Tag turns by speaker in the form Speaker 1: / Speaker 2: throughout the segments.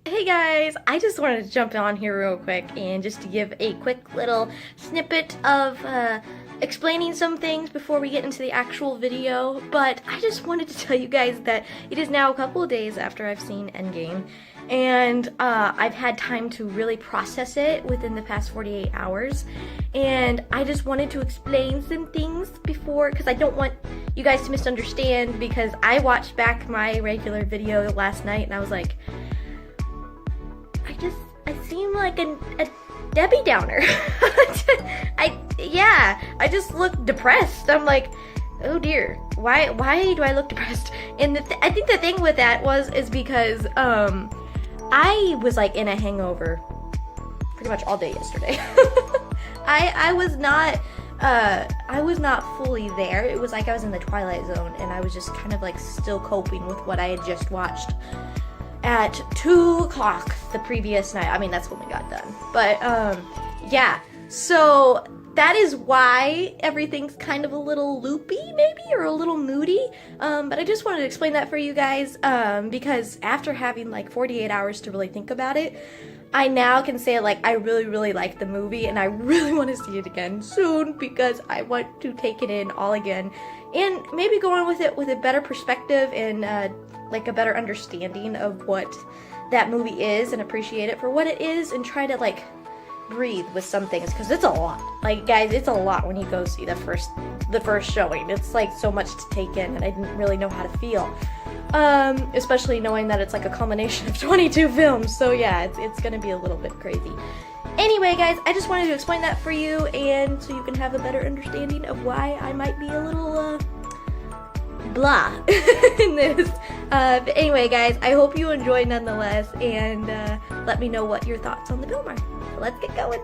Speaker 1: Hey guys, I just wanted to jump on here real quick and just to give a quick little snippet of explaining some things before we get into the actual video, but I just wanted to tell you guys that it is now a couple of days after I've seen Endgame, and I've had time to really process it within the past 48 hours, and I just wanted to explain some things before, because I don't want you guys to misunderstand, because I watched back my regular video last night and I was like, I seem like a Debbie Downer. I just look depressed. I'm like, oh dear, why do I look depressed? And I think the thing with that is because I was like in a hangover pretty much all day yesterday. I was not fully there. It was like I was in the Twilight Zone and I was just kind of like still coping with what I had just watched at 2 o'clock the previous night. I mean, that's when we got done. But, yeah. So, that is why everything's kind of a little loopy, maybe, or a little moody. But I just wanted to explain that for you guys, because after having, like, 48 hours to really think about it, I now can say, like, I really, really like the movie, and I really want to see it again soon, because I want to take it in all again, and maybe go on with it with a better perspective and, like a better understanding of what that movie is and appreciate it for what it is and try to like breathe with some things, because it's a lot. Like guys, it's a lot when you go see the first showing. It's like so much to take in and I didn't really know how to feel. Especially knowing that it's like a culmination of 22 films. So yeah, it's gonna be a little bit crazy. Anyway guys, I just wanted to explain that for you and so you can have a better understanding of why I might be a little blah in this. But anyway guys, I hope you enjoyed nonetheless, and let me know what your thoughts on the film are. So let's get going.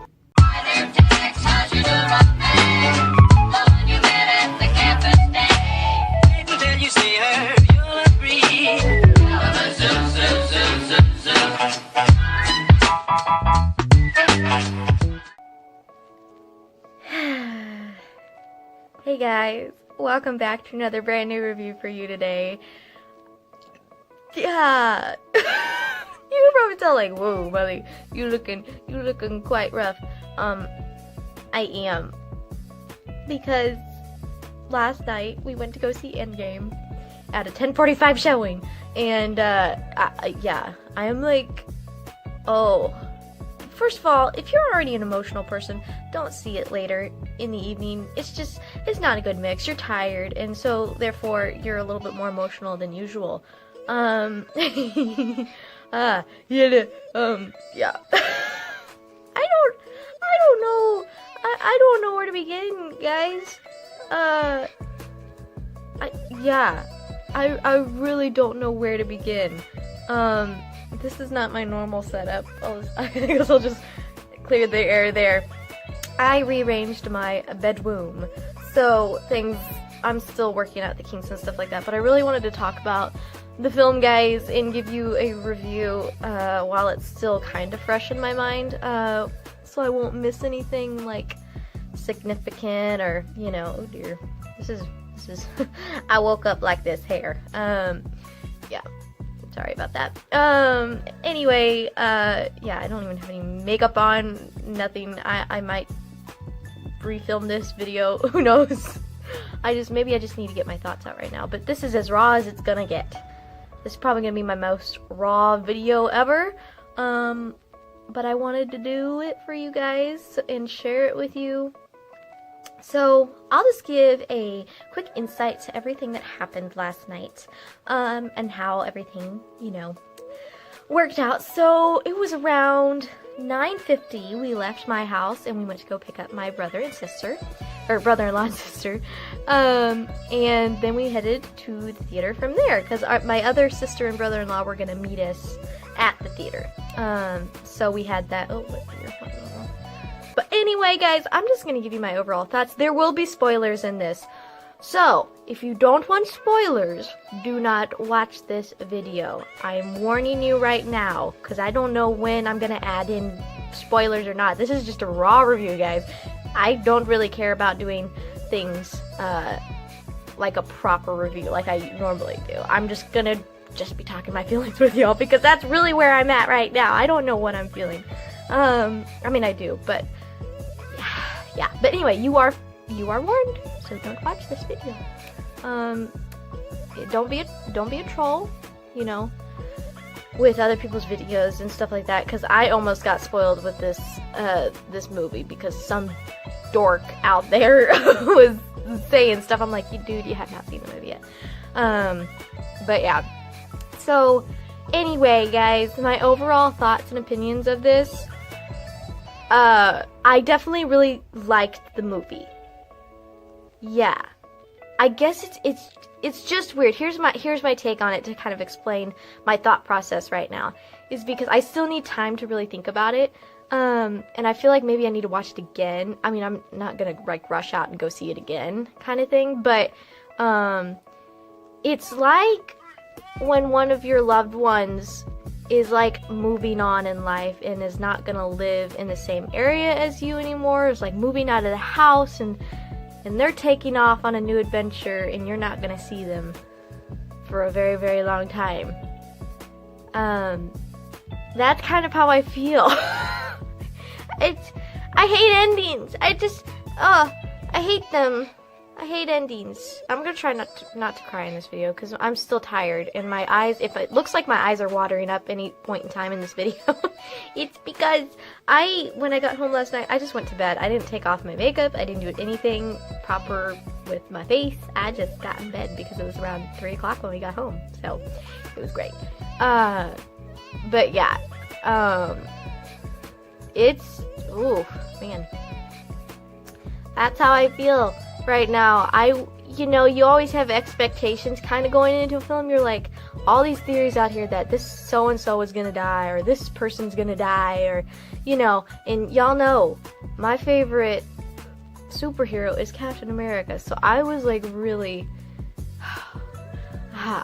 Speaker 1: Hey guys, welcome back to another brand new review for you today. Yeah, you can probably tell like, whoa, Molly, you looking quite rough. I am, because last night we went to go see Endgame at a 10:45 showing, and yeah, I am like, oh. First of all, if you're already an emotional person, don't see it later in the evening. It's not a good mix. You're tired, and so therefore you're a little bit more emotional than usual. Yeah. I don't know. I don't know where to begin, guys. I really don't know where to begin. This is not my normal setup. I guess I'll just clear the air there. I rearranged my bedroom, so I'm still working out the kinks and stuff like that, but I really wanted to talk about the film, guys, and give you a review while it's still kind of fresh in my mind, so I won't miss anything like significant or, you know, oh dear, this is I woke up like this hair. Yeah. Sorry about that. Anyway, yeah, I don't even have any makeup on, nothing. I might refilm this video, who knows? Maybe I just need to get my thoughts out right now, but this is as raw as it's gonna get. This is probably gonna be my most raw video ever, but I wanted to do it for you guys and share it with you. So, I'll just give a quick insight to everything that happened last night, and how everything, you know, worked out. So, it was around 9:50, we left my house, and we went to go pick up my brother and sister, or brother-in-law and sister, and then we headed to the theater from there, because my other sister and brother-in-law were going to meet us at the theater. So we had that, But anyway, guys, I'm just going to give you my overall thoughts. There will be spoilers in this. So, if you don't want spoilers, do not watch this video. I'm warning you right now, because I don't know when I'm going to add in spoilers or not. This is just a raw review, guys. I don't really care about doing things like a proper review like I normally do. I'm just going to just be talking my feelings with y'all, because that's really where I'm at right now. I don't know what I'm feeling. I mean, I do, but yeah. But anyway, you are warned, so don't watch this video. Don't be a troll, you know, with other people's videos and stuff like that, because I almost got spoiled with this this movie because some dork out there was saying stuff. I'm like, dude, you have not seen the movie yet. But yeah. So anyway, guys, my overall thoughts and opinions of this. I definitely really liked the movie. Yeah. I guess it's just weird. Here's my take on it to kind of explain my thought process right now. Is because I still need time to really think about it. And I feel like maybe I need to watch it again. I mean, I'm not gonna like rush out and go see it again kind of thing, but it's like when one of your loved ones is like moving on in life and is not gonna live in the same area as you anymore. It's like moving out of the house and they're taking off on a new adventure and you're not gonna see them for a very, very long time. That's kind of how I feel. I hate endings. I hate them. I hate endings. I'm gonna try not to cry in this video because I'm still tired and my eyes, if it looks like my eyes are watering up any point in time in this video, it's because when I got home last night, I just went to bed. I didn't take off my makeup. I didn't do anything proper with my face. I just got in bed because it was around 3 o'clock when we got home. So it was great. But yeah, ooh, man. That's how I feel right now. You know, you always have expectations kind of going into a film. You're like, all these theories out here that this so-and-so is gonna die, or this person's gonna die, or, you know, and y'all know, my favorite superhero is Captain America, so I was like really,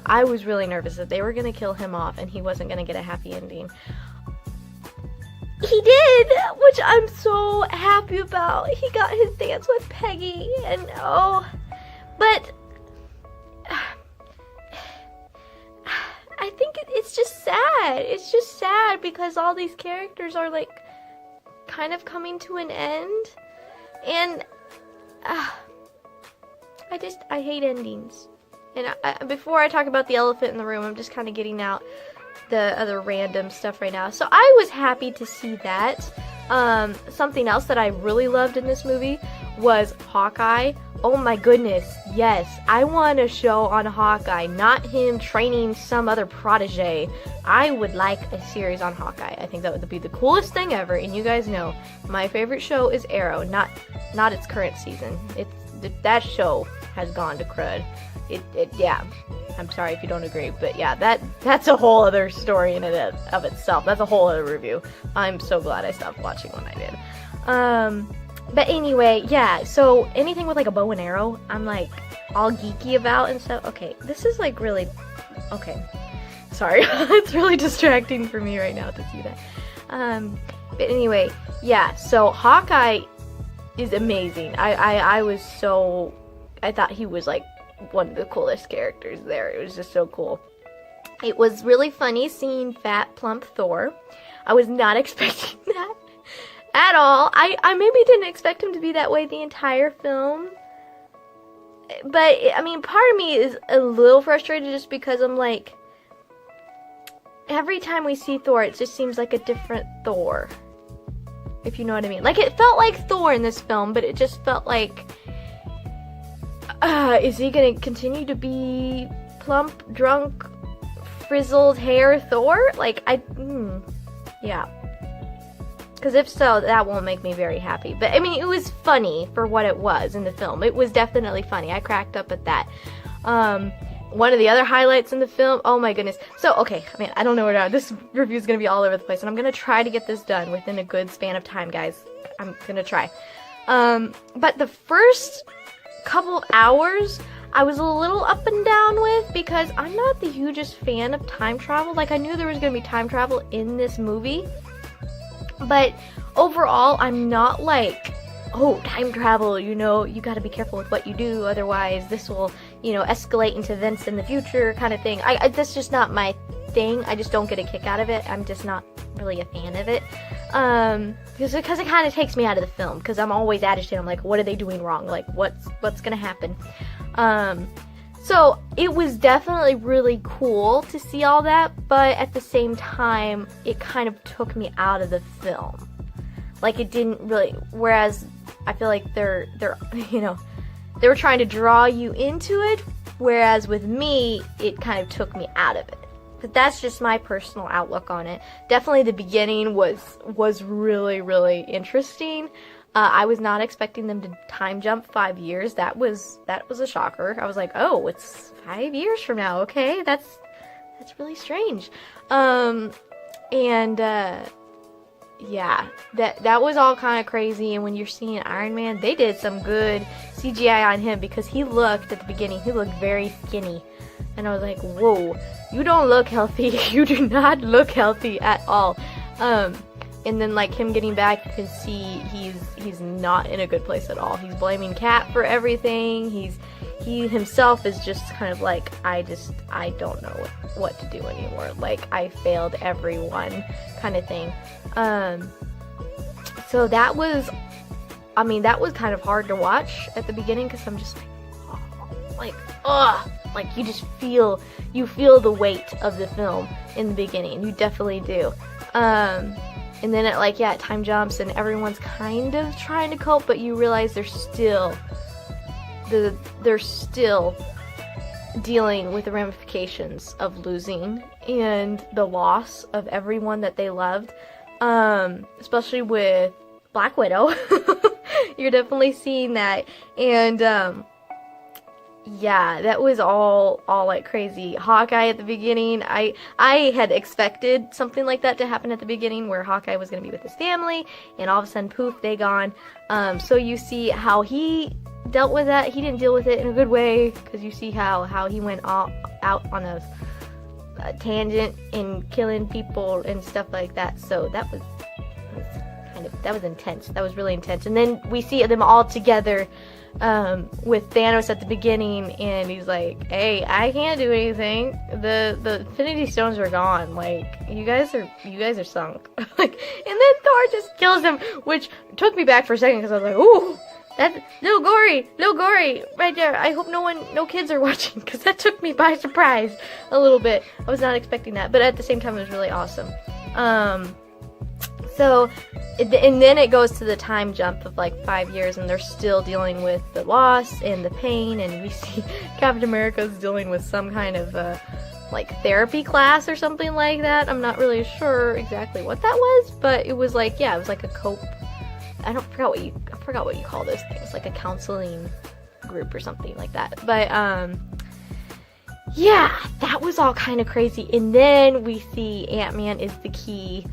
Speaker 1: I was really nervous that they were gonna kill him off and he wasn't gonna get a happy ending. He did, which I'm so happy about. He got his dance with Peggy, and but I think it's just sad. It's just sad because all these characters are like kind of coming to an end, and I hate endings. And before I talk about the elephant in the room, I'm just kind of getting out the other random stuff right now. So I was happy to see that. Something else that I really loved in this movie was Hawkeye. Oh my goodness, yes. I want a show on Hawkeye, not him training some other protege. I would like a series on Hawkeye. I think that would be the coolest thing ever. And you guys know, my favorite show is Arrow, not its current season. That show has gone to crud. Yeah. I'm sorry if you don't agree, but yeah, that's a whole other story in and of itself. That's a whole other review. I'm so glad I stopped watching when I did. But anyway, yeah, so anything with like a bow and arrow, I'm like all geeky about and stuff. Okay, this is like really, okay, sorry. It's really distracting for me right now to see that. But anyway, yeah, so Hawkeye is amazing. I thought he was like one of the coolest characters there. It was just so cool. It was really funny seeing fat, plump Thor. I was not expecting that at all. I maybe didn't expect him to be that way the entire film. But, I mean, part of me is a little frustrated just because I'm like, every time we see Thor, it just seems like a different Thor. If you know what I mean. Like, it felt like Thor in this film, but it just felt like, is he gonna continue to be plump, drunk, frizzled hair Thor? Like, yeah. Because if so, that won't make me very happy. But, I mean, it was funny for what it was in the film. It was definitely funny. I cracked up at that. One of the other highlights in the film, oh my goodness. So, okay, I mean, I don't know where to, this review is going to be all over the place, and I'm going to try to get this done within a good span of time, guys. I'm going to try. But the first couple of hours, I was a little up and down with, because I'm not the hugest fan of time travel. Like, I knew there was going to be time travel in this movie, but overall, I'm not like, oh, time travel, you know, you gotta be careful with what you do, otherwise this will escalate into events in the future kind of thing. That's just not my thing. I just don't get a kick out of it. I'm just not really a fan of it. Because it kind of takes me out of the film, because I'm always agitated. I'm like, what are they doing wrong? Like, what's gonna happen? So it was definitely really cool to see all that, but at the same time, it kind of took me out of the film. Like, it didn't really, whereas I feel like they're they were trying to draw you into it, whereas with me, it kind of took me out of it. But that's just my personal outlook on it. Definitely the beginning was really, really interesting. I was not expecting them to time jump 5 years. That was a shocker. I was like, oh, it's 5 years from now. Okay, that's really strange. Yeah, that was all kind of crazy. And when you're seeing Iron Man, they did some good CGI on him, because he looked, at the beginning, he looked very skinny. And I was like, whoa, you don't look healthy. You do not look healthy at all. And then, like, him getting back, you can see he's not in a good place at all. He's blaming Cap for everything. He himself is just kind of like, I don't know what to do anymore. Like, I failed everyone kind of thing. So that was kind of hard to watch at the beginning, because I'm just like, you just feel the weight of the film in the beginning. You definitely do. And then it time jumps and everyone's kind of trying to cope, but you realize they're still dealing with the ramifications of losing and the loss of everyone that they loved. Especially with Black Widow. You're definitely seeing that. And yeah, that was all like crazy. Hawkeye at the beginning, I had expected something like that to happen at the beginning, where Hawkeye was going to be with his family, and all of a sudden, poof, they gone. So you see how he dealt with that. He didn't deal with it in a good way, because you see how he went out on a tangent and killing people and stuff like that. So that was intense. That was really intense. And then we see them all together with Thanos at the beginning, and he's like, hey, I can't do anything. The Infinity Stones are gone. Like, you guys are sunk. Like, and then Thor just kills him, which took me back for a second, because I was like, ooh, that's little gory right there. I hope no kids are watching, because that took me by surprise a little bit. I was not expecting that, but at the same time, it was really awesome. And then it goes to the time jump of like 5 years, and they're still dealing with the loss and the pain, and we see Captain America's dealing with some kind of like therapy class or something like that. I'm not really sure exactly what that was, but it was like, yeah, it was like a cope. I forgot what you call those things, like a counseling group or something like that. But yeah, that was all kind of crazy. And then we see Ant-Man is the key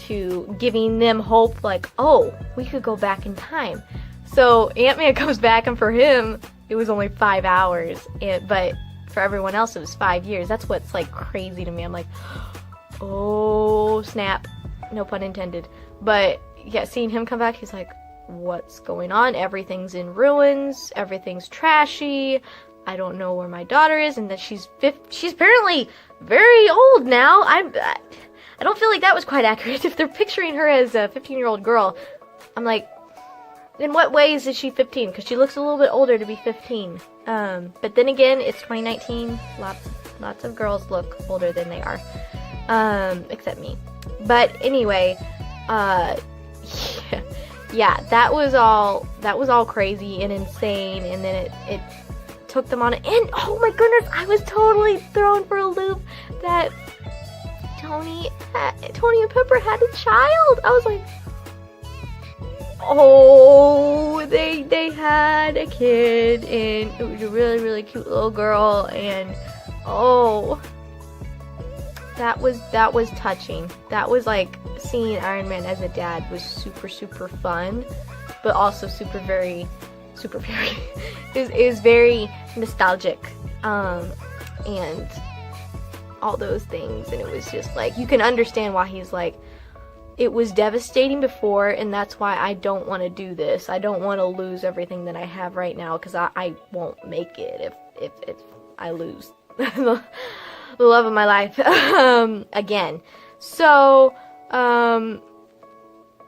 Speaker 1: to giving them hope, like, oh, we could go back in time. So Ant-Man comes back, and for him, it was only 5 hours, but for everyone else, it was 5 years. That's what's, like, crazy to me. I'm like, oh, snap. No pun intended. But, yeah, seeing him come back, he's like, what's going on? Everything's in ruins. Everything's trashy. I don't know where my daughter is, and that she's apparently very old now. I don't feel like that was quite accurate. If they're picturing her as a 15-year-old girl, I'm like, in what ways is she 15? Because she looks a little bit older to be 15. But then again, it's 2019. Lots of girls look older than they are, except me. But anyway, yeah, that was all crazy and insane. And then it took them on it. And oh my goodness, I was totally thrown for a loop that Tony and Pepper had a child. I was like, oh, they had a kid, and it was a really, really cute little girl, and oh, that was touching. That was like, seeing Iron Man as a dad was super, super fun, but also it was very nostalgic, and all those things. And it was just like, you can understand why he's like, it was devastating before, and that's why I don't want to do this. I don't want to lose everything that I have right now, because I won't make it if I lose the love of my life again. So,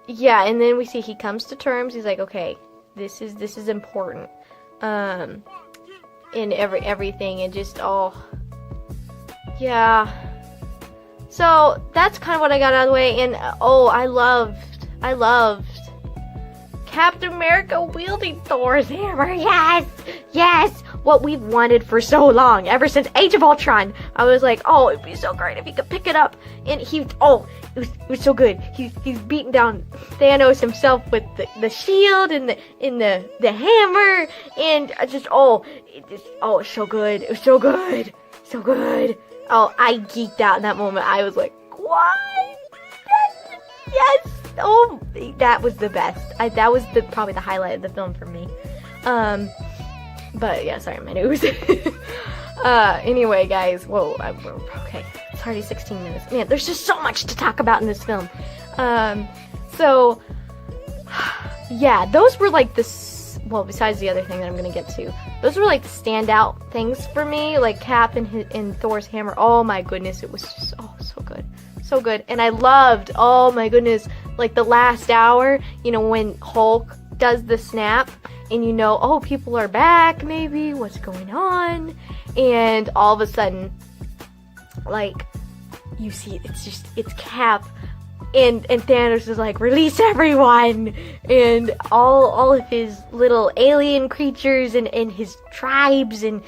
Speaker 1: yeah, and then we see he comes to terms. He's like, okay, this is important. In everything, and just, yeah. So that's kind of what I got out of the way, and I loved Captain America wielding Thor's hammer. Yes, what we've wanted for so long, ever since Age of Ultron. I was like, it'd be so great if he could pick it up, and it was so good. He's beating down Thanos himself with the shield and the hammer, and it's so good. It was so good, so good. I geeked out in that moment. I was like, what? Yes. That was the best. That was probably the highlight of the film for me. But yeah, sorry, my news. Anyway, guys, okay. It's already 16 minutes. Man, there's just so much to talk about in this film. So, yeah, those were like besides the other thing that I'm gonna get to, those were like the standout things for me, like Cap and Thor's hammer. Oh my goodness, it was just, so good. So good. And I loved, oh my goodness, like the last hour, when Hulk does the snap, and people are back, maybe, what's going on? And all of a sudden, like, you see, it's Cap, and Thanos is like, release everyone, and all of his little alien creatures and his tribes and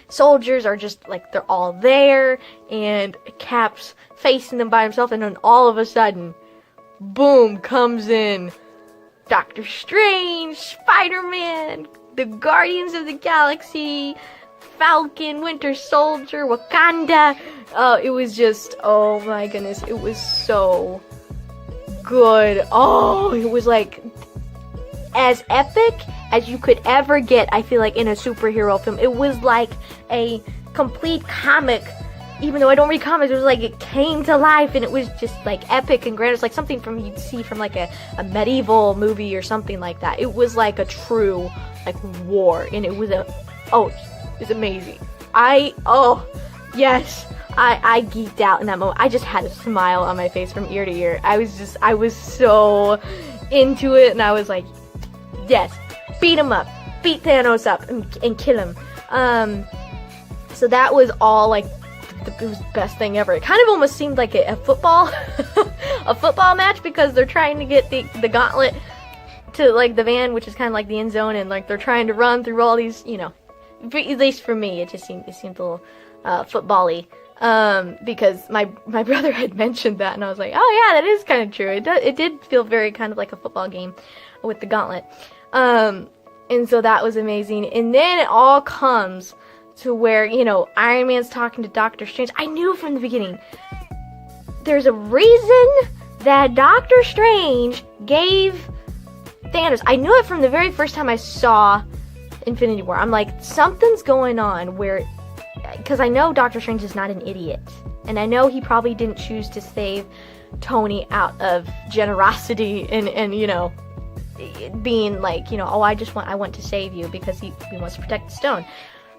Speaker 1: soldiers are just, like, they're all there, and Cap's facing them by himself, and then all of a sudden, boom, comes in Doctor Strange, Spider-Man, the Guardians of the Galaxy, Falcon, Winter Soldier, Wakanda. It was just, oh my goodness, it was so good. It was like as epic as you could ever get, I feel like, in a superhero film. It was like a complete comic. Even though I don't read comics, it was like it came to life, and it was just like epic and grand. It's like something you'd see from like a medieval movie or something like that. It was like a true like war, and it was it's amazing. Yes, I geeked out in that moment. I just had a smile on my face from ear to ear. I was so into it, and I was like, yes, beat him up, beat Thanos up, and kill him. So that was all like. It was the best thing ever. It kind of almost seemed like a football a football match, because they're trying to get the gauntlet to like the van, which is kind of like the end zone, and like they're trying to run through all these, at least for me, it seemed a little football-y, because my brother had mentioned that, and I was like, oh yeah, that is kind of true. It did feel very kind of like a football game with the gauntlet, and so that was amazing. And then it all comes to where, Iron Man's talking to Doctor Strange. I knew from the beginning, there's a reason that Doctor Strange gave Thanos. I knew it from the very first time I saw Infinity War. I'm like, something's going on because I know Doctor Strange is not an idiot. And I know he probably didn't choose to save Tony out of generosity and being like, I want to save you, because he wants to protect the stone.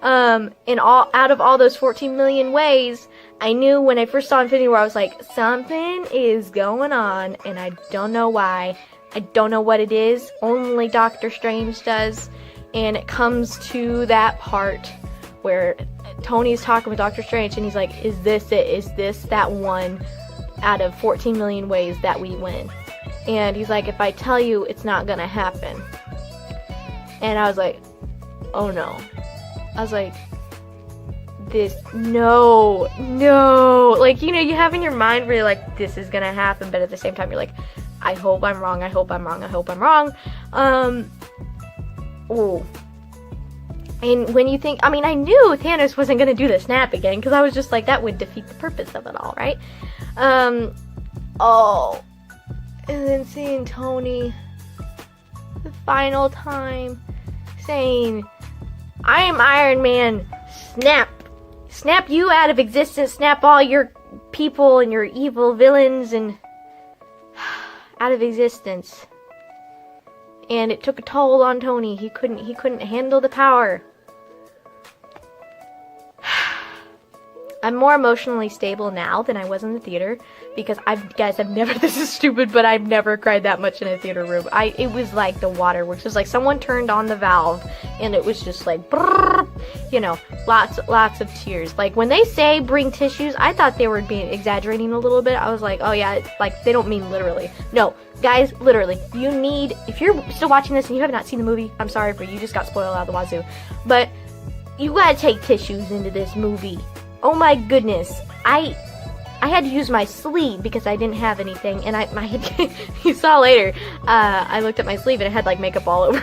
Speaker 1: Out of all those 14 million ways, I knew when I first saw Infinity War, I was like, something is going on, and I don't know why. I don't know what it is. Only Doctor Strange does. And it comes to that part where Tony's talking with Doctor Strange, and he's like, is this it? Is this that one out of 14 million ways that we win? And he's like, if I tell you, it's not gonna happen. And I was like, oh no. I was like, no. Like, you have in your mind where you're like, this is gonna happen, but at the same time, you're like, I hope I'm wrong. And when you think, I knew Thanos wasn't gonna do the snap again, because I was just like, that would defeat the purpose of it all, right? And then seeing Tony the final time saying, I am Iron Man, snap you out of existence, snap all your people and your evil villains, and out of existence. And it took a toll on Tony. He couldn't handle the power. I'm more emotionally stable now than I was in the theater because I've never, this is stupid, but I've never cried that much in a theater room. It was like the waterworks. It was like someone turned on the valve and it was just like, brrr, you know, lots of tears. Like when they say bring tissues, I thought they were being exaggerating a little bit. I was like, oh yeah, like they don't mean literally. No, guys, literally, you need, if you're still watching this and you have not seen the movie, I'm sorry for you, just got spoiled out of the wazoo. But you gotta take tissues into this movie. Oh my goodness, I had to use my sleeve because I didn't have anything, and you saw later, I looked at my sleeve and it had like makeup all over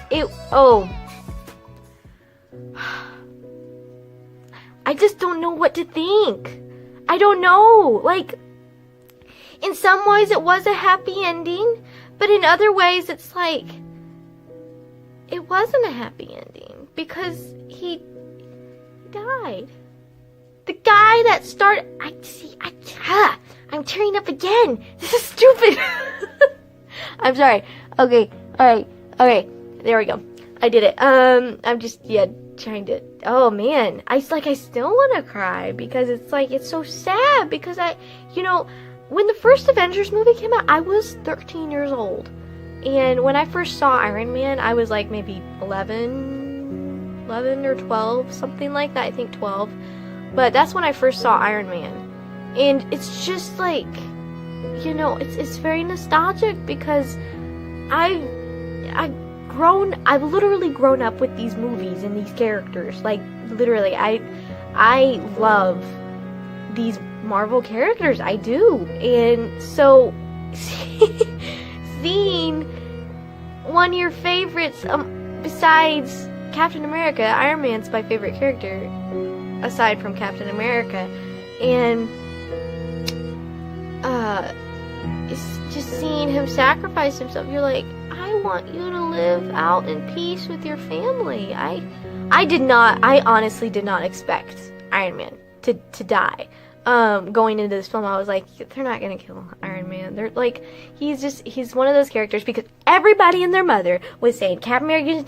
Speaker 1: it. I just don't know what to think. I don't know, like, in some ways it was a happy ending, but in other ways it's like, it wasn't a happy ending, because he died. The guy that started, I'm tearing up again. This is stupid. I'm sorry. Okay, alright, okay, there we go. I did it. I'm just, trying to, oh man. I still want to cry, because it's like, it's so sad, because when the first Avengers movie came out, I was 13 years old. And when I first saw Iron Man, I was like maybe 11 or 12, something like that. I think 12. But that's when I first saw Iron Man. And it's just like, it's very nostalgic, because I've literally grown up with these movies and these characters. Like, literally, I love these Marvel characters. I do. And so seeing one of your favorites, besides Captain America, Iron Man's my favorite character aside from Captain America, and it's just seeing him sacrifice himself. You're like, I want you to live out in peace with your family. I honestly did not expect Iron Man to die. Going into this film, I was like, they're not gonna kill Iron Man. They're like, he's one of those characters, because everybody and their mother was saying, Captain America's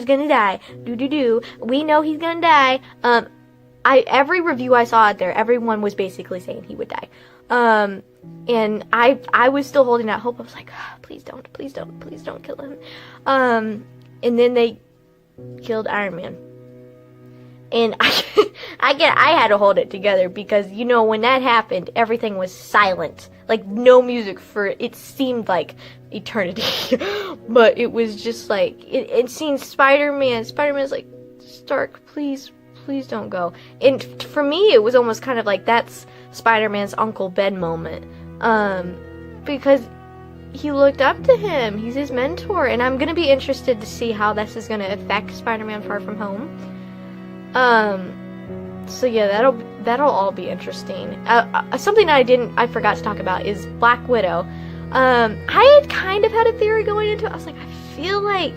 Speaker 1: gonna die, we know he's gonna die. Every review I saw out there, everyone was basically saying he would die. And I was still holding out hope. I was like, please don't kill him. And then they killed Iron Man. And I had to hold it together, because, when that happened, everything was silent. Like, no music for, it seemed like eternity. But it was just like, it seemed Spider-Man's like, Stark, please don't go. And for me, it was almost kind of like, that's Spider-Man's Uncle Ben moment. Because he looked up to him. He's his mentor. And I'm going to be interested to see how this is going to affect Spider-Man Far From Home. So yeah, that'll all be interesting. Something I forgot to talk about is Black Widow. I had kind of had a theory going into it. I was like, I feel like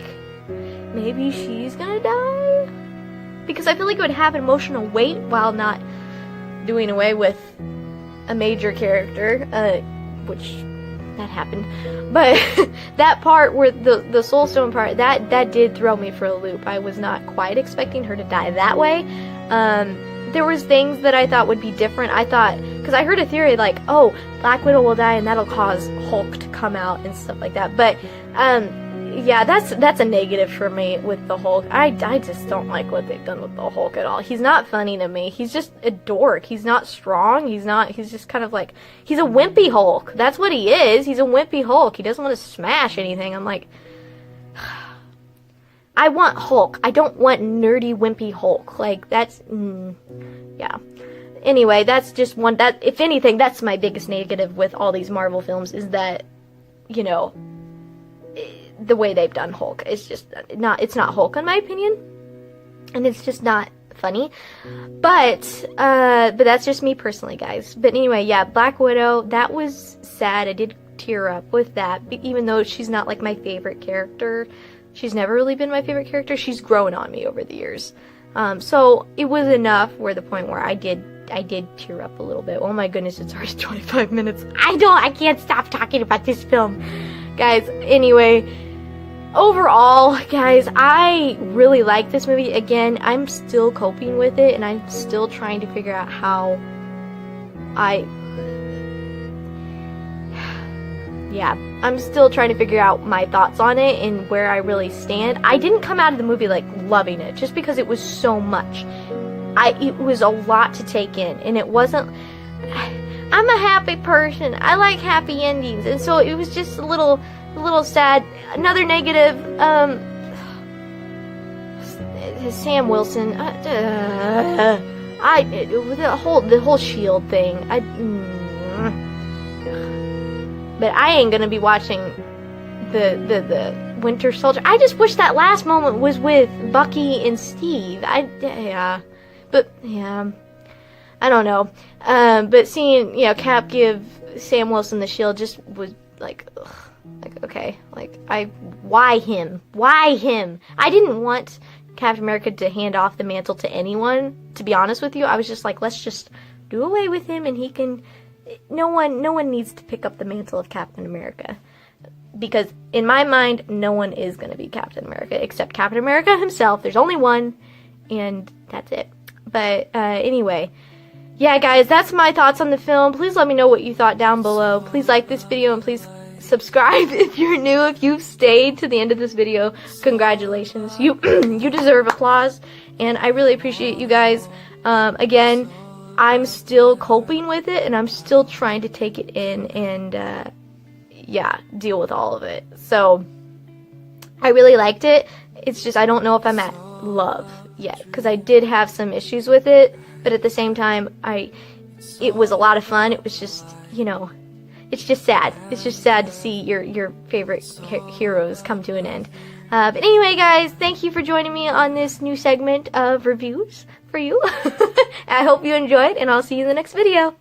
Speaker 1: maybe she's gonna die, because I feel like it would have emotional weight while not doing away with a major character, which that happened. But that part where the Soul Stone part, that did throw me for a loop. I was not quite expecting her to die that way. There was things that I thought would be different. I thought, because I heard a theory like, oh, Black Widow will die and that'll cause Hulk to come out and stuff like that. But yeah, that's a negative for me with the Hulk. I just don't like what they've done with the Hulk at all. He's not funny to me. He's just a dork. He's not strong. He's just kind of like, he's a wimpy Hulk. That's what he is. He's a wimpy Hulk. He doesn't want to smash anything. I'm like, I want Hulk. I don't want nerdy, wimpy Hulk. Like, that's, yeah. Anyway, that's just one, that, if anything, that's my biggest negative with all these Marvel films, is that, the way they've done Hulk. It's just it's not Hulk in my opinion. And it's just not funny. But that's just me personally, guys. But anyway, yeah, Black Widow, that was sad. I did tear up with that, even though she's not like my favorite character. She's never really been my favorite character. She's grown on me over the years. So it was enough where the point where I did I did tear up a little bit. Oh my goodness, it's already 25 minutes. I can't stop talking about this film. Guys, anyway, overall, guys, I really like this movie. Again, I'm still coping with it, and I'm still trying to figure out how I'm still trying to figure out my thoughts on it and where I really stand. I didn't come out of the movie, like, loving it, just because it was so much. It was a lot to take in, and it wasn't... I'm a happy person. I like happy endings, and so it was just a little sad. Another negative, Sam Wilson. The whole Shield thing. But I ain't gonna be watching the Winter Soldier. I just wish that last moment was with Bucky and Steve. I don't know. But seeing, Cap give Sam Wilson the shield just was like, ugh, like, okay, like, why him? Why him? I didn't want Captain America to hand off the mantle to anyone, to be honest with you. I was just like, let's just do away with him, and he can, no one needs to pick up the mantle of Captain America. Because in my mind, no one is going to be Captain America except Captain America himself. There's only one, and that's it. But anyway, yeah, guys, that's my thoughts on the film. Please let me know what you thought down below. Please like this video, and please subscribe if you're new. If you've stayed to the end of this video, congratulations. You deserve applause, and I really appreciate you guys. Again, I'm still coping with it, and I'm still trying to take it in and deal with all of it. So I really liked it. It's just I don't know if I'm at love yet, because I did have some issues with it, but at the same time, it was a lot of fun. It was just, it's just sad. It's just sad to see your favorite heroes come to an end. But anyway, guys, thank you for joining me on this new segment of reviews for you. I hope you enjoyed, and I'll see you in the next video.